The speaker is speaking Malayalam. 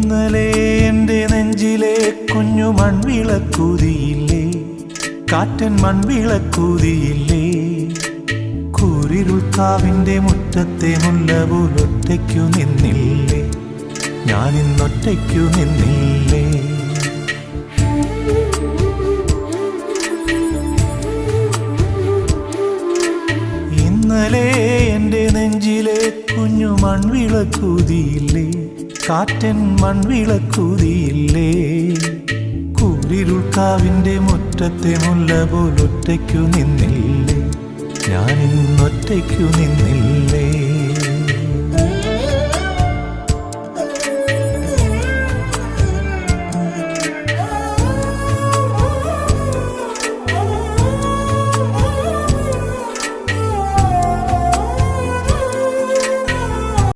ഇന്നലെ എൻ്റെ നെഞ്ചിലെ കുഞ്ഞു മൺവിളക്കൂതിയില്ലേ, കാറ്റൻ മൺവിളക്കൂതിയില്ലേ. കൂരിരുൾക്കാവിൻ്റെ മുറ്റത്തെ മുല്ല പോലൊറ്റയ്ക്കു നിന്നില്ലേ, ഞാനിന്നൊറ്റയ്ക്കു നിന്നില്ലേ. ഇന്നലെ എൻ്റെ നെഞ്ചിലെ കുഞ്ഞു മൺവിളക്കൂതിയില്ലേ, കാറ്റൻ മൺവിളക്കൂതിയില്ലേ. കൂരിരുൾക്കാവിൻ്റെ മുറ്റത്തെ മുല്ല പോലൊറ്റയ്ക്കു നിന്നില്ലേ, ഞാനിന്നൊറ്റയ്ക്കു നിന്നില്ലേ.